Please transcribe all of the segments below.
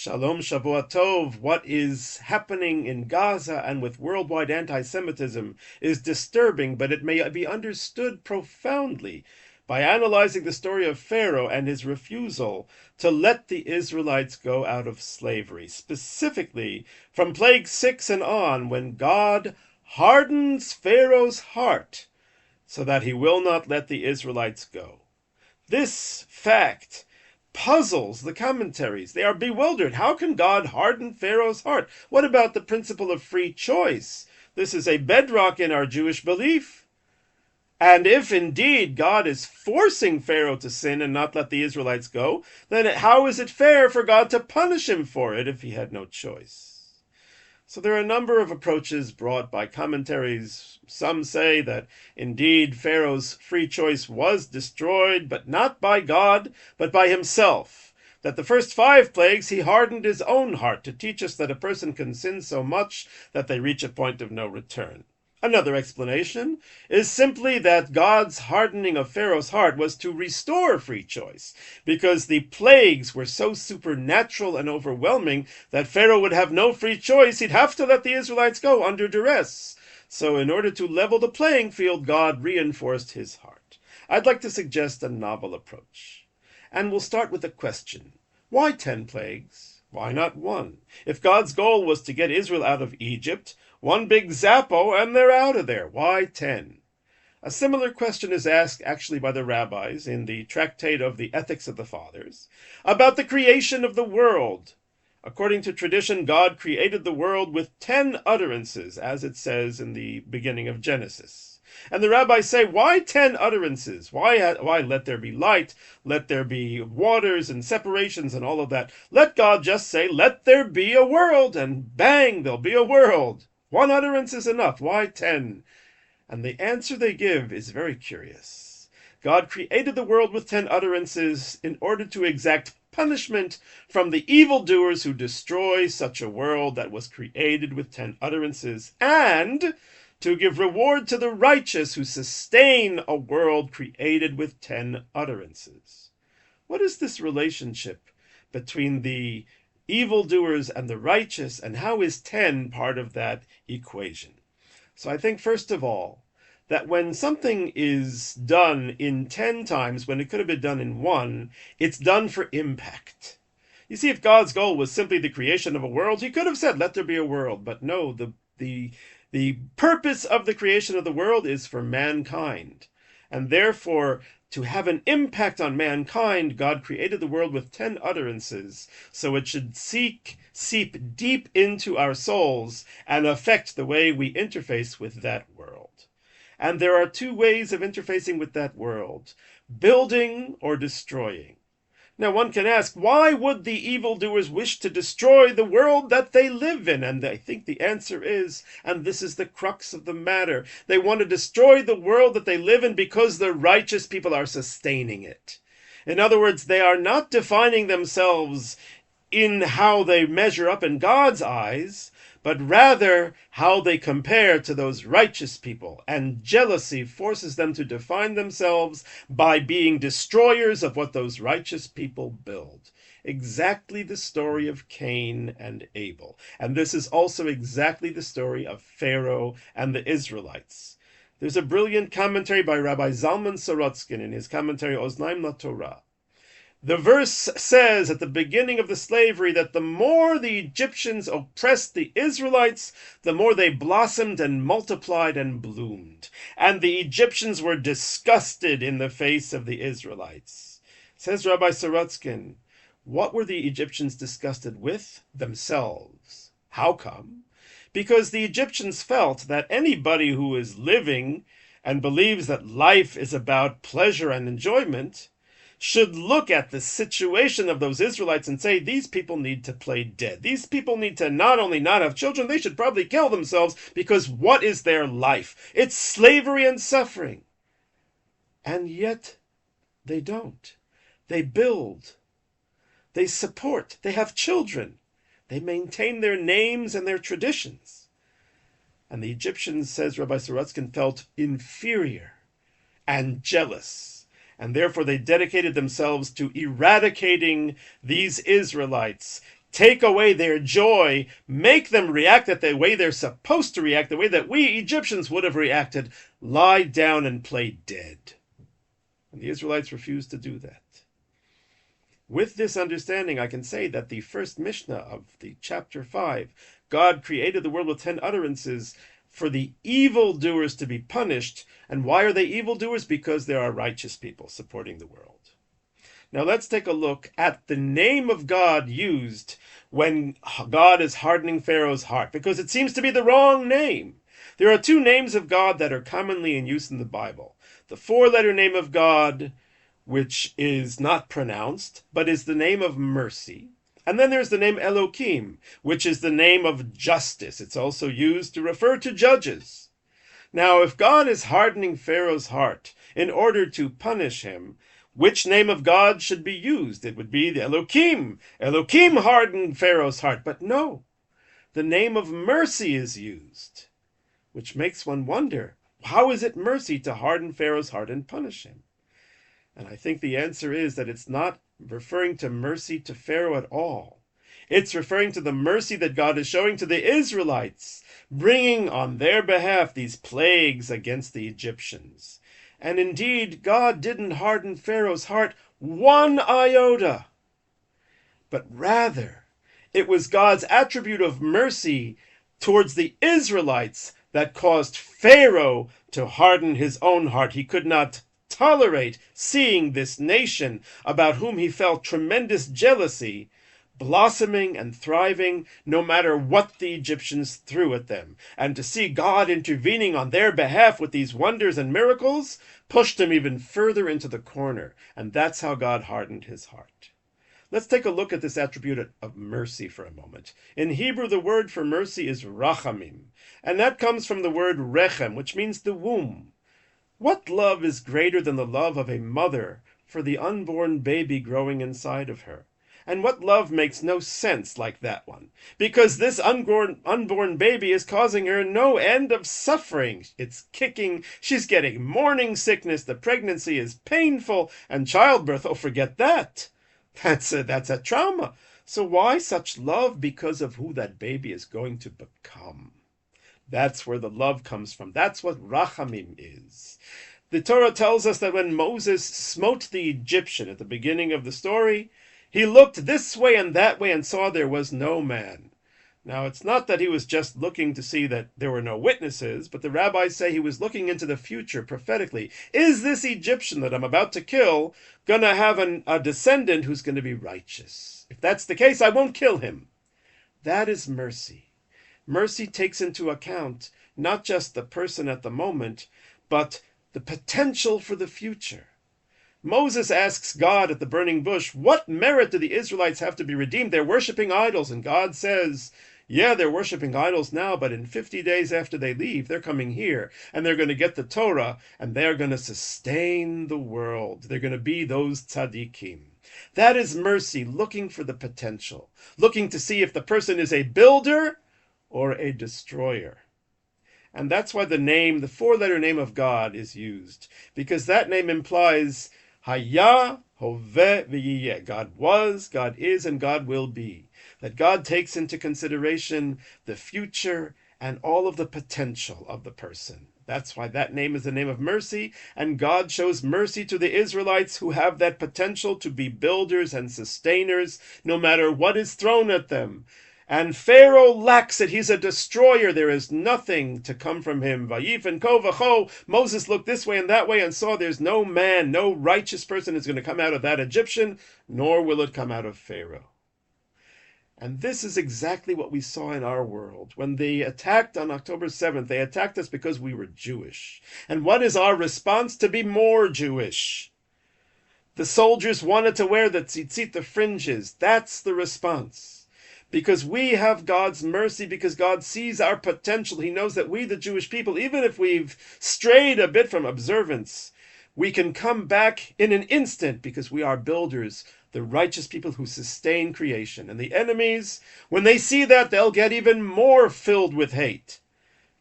Shalom Shavua Tov. What is happening in Gaza and with worldwide anti-Semitism is disturbing, but it may be understood profoundly by analyzing the story of Pharaoh and his refusal to let the Israelites go out of slavery, specifically from plague 6 and on, when God hardens Pharaoh's heart so that he will not let the Israelites go. This fact puzzles the commentaries. They are bewildered. How can God harden Pharaoh's heart? What about the principle of free choice? This is a bedrock in our Jewish belief. And if indeed God is forcing Pharaoh to sin and not let the Israelites go, then how is it fair for God to punish him for it if he had no choice? So there are a number of approaches brought by commentaries. Some say that indeed Pharaoh's free choice was destroyed, but not by God, but by himself. That the first 5 plagues he hardened his own heart to teach us that a person can sin so much that they reach a point of no return. Another explanation is simply that God's hardening of Pharaoh's heart was to restore free choice, because the plagues were so supernatural and overwhelming that Pharaoh would have no free choice. He'd have to let the Israelites go under duress. So in order to level the playing field, God reinforced his heart. I'd like to suggest a novel approach. And we'll start with a question. Why 10 plagues? Why not 1? If God's goal was to get Israel out of Egypt, 1 big zappo and they're out of there. Why 10? A similar question is asked actually by the rabbis in the Tractate of the Ethics of the Fathers about the creation of the world. According to tradition, God created the world with 10 utterances, as it says in the beginning of Genesis. And the rabbis say, why 10 utterances? Why let there be light, let there be waters and separations and all of that? Let God just say, let there be a world, and bang, there'll be a world. 1 utterance is enough. Why 10? And the answer they give is very curious. God created the world with 10 utterances in order to exact punishment from the evildoers who destroy such a world that was created with 10 utterances, and to give reward to the righteous who sustain a world created with 10 utterances. What is this relationship between the evildoers and the righteous, and how is 10 part of that equation? So I think, first of all, that when something is done in 10 times, when it could have been done in 1, it's done for impact. You see, if God's goal was simply the creation of a world, he could have said, let there be a world. But no, the purpose of the creation of the world is for mankind. And therefore, to have an impact on mankind, God created the world with 10 utterances, so it should seep deep into our souls and affect the way we interface with that world. And there are 2 ways of interfacing with that world: building or destroying. Now one can ask, why would the evildoers wish to destroy the world that they live in? And I think the answer is, and this is the crux of the matter, they want to destroy the world that they live in because the righteous people are sustaining it. In other words, they are not defining themselves in how they measure up in God's eyes, but rather how they compare to those righteous people. And jealousy forces them to define themselves by being destroyers of what those righteous people build. Exactly the story of Cain and Abel. And this is also exactly the story of Pharaoh and the Israelites. There's a brilliant commentary by Rabbi Zalman Sorotskin in his commentary Oznaim LaTorah. The verse says at the beginning of the slavery that the more the Egyptians oppressed the Israelites, the more they blossomed and multiplied and bloomed. And the Egyptians were disgusted in the face of the Israelites. Says Rabbi Sorotskin, what were the Egyptians disgusted with? Themselves. How come? Because the Egyptians felt that anybody who is living and believes that life is about pleasure and enjoyment should look at the situation of those Israelites and say, these people need to play dead. These people need to not only not have children, they should probably kill themselves, because what is their life? It's slavery and suffering. And yet they don't. They build. They support. They have children. They maintain their names and their traditions. And the Egyptians, says Rabbi Sorotskin, felt inferior and jealous. And therefore they dedicated themselves to eradicating these Israelites, take away their joy, make them react the way they're supposed to react, the way that we Egyptians would have reacted, lie down and play dead. And the Israelites refused to do that. With this understanding, I can say that the first Mishnah of the chapter 5, God created the world with 10 utterances for the evildoers to be punished. And why are they evildoers? Because there are righteous people supporting the world. Now let's take a look at the name of God used when God is hardening Pharaoh's heart, because it seems to be the wrong name. There are two names of God that are commonly in use in the Bible. The four-letter name of God, which is not pronounced, but is the name of mercy. And then there's the name Elohim, which is the name of justice. It's also used to refer to judges. Now, if God is hardening Pharaoh's heart in order to punish him, which name of God should be used? It would be the Elohim. Elohim hardened Pharaoh's heart. But no, the name of mercy is used, which makes one wonder, how is it mercy to harden Pharaoh's heart and punish him? And I think the answer is that it's not referring to mercy to Pharaoh at all. It's referring to the mercy that God is showing to the Israelites, bringing on their behalf these plagues against the Egyptians. And indeed, God didn't harden Pharaoh's heart one iota, but rather it was God's attribute of mercy towards the Israelites that caused Pharaoh to harden his own heart. He could not tolerate seeing this nation, about whom he felt tremendous jealousy, blossoming and thriving no matter what the Egyptians threw at them. And to see God intervening on their behalf with these wonders and miracles pushed him even further into the corner. And that's how God hardened his heart. Let's take a look at this attribute of mercy for a moment. In Hebrew, the word for mercy is rachamim, and that comes from the word rechem, which means the womb. What love is greater than the love of a mother for the unborn baby growing inside of her? And what love makes no sense like that one? Because this unborn baby is causing her no end of suffering. It's kicking, she's getting morning sickness, the pregnancy is painful, and childbirth, oh, forget that. That's a trauma. So why such love? Because of who that baby is going to become. That's where the love comes from. That's what rachamim is. The Torah tells us that when Moses smote the Egyptian at the beginning of the story, he looked this way and that way and saw there was no man. Now, it's not that he was just looking to see that there were no witnesses, but the rabbis say he was looking into the future prophetically. Is this Egyptian that I'm about to kill going to have a descendant who's going to be righteous? If that's the case, I won't kill him. That is mercy. Mercy takes into account not just the person at the moment, but the potential for the future. Moses asks God at the burning bush, what merit do the Israelites have to be redeemed? They're worshiping idols. And God says, yeah, they're worshiping idols now, but in 50 days after they leave, they're coming here, and they're going to get the Torah, and they're going to sustain the world. They're going to be those tzaddikim. That is mercy, looking for the potential, looking to see if the person is a builder or a destroyer. And that's why the four-letter name of God is used, because that name implies Haya, Hoveh, V'yiyeh. God was, God is, and God will be. That God takes into consideration the future and all of the potential of the person. That's why that name is the name of mercy, and God shows mercy to the Israelites who have that potential to be builders and sustainers, no matter what is thrown at them. And Pharaoh lacks it. He's a destroyer. There is nothing to come from him. Vayifan ko v'cho. Moses looked this way and that way and saw there's no man, no righteous person is going to come out of that Egyptian, nor will it come out of Pharaoh. And this is exactly what we saw in our world. When they attacked on October 7th, they attacked us because we were Jewish. And what is our response? To be more Jewish. The soldiers wanted to wear the tzitzit, the fringes. That's the response. Because we have God's mercy, because God sees our potential. He knows that we, the Jewish people, even if we've strayed a bit from observance, we can come back in an instant because we are builders, the righteous people who sustain creation. And the enemies, when they see that, they'll get even more filled with hate,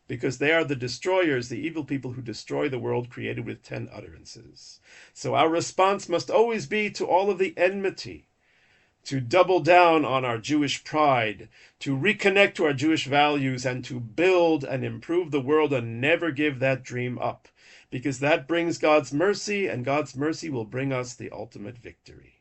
because they are the destroyers, the evil people who destroy the world created with 10 utterances. So our response must always be to all of the enmity, to double down on our Jewish pride, to reconnect to our Jewish values, and to build and improve the world and never give that dream up, because that brings God's mercy, and God's mercy will bring us the ultimate victory.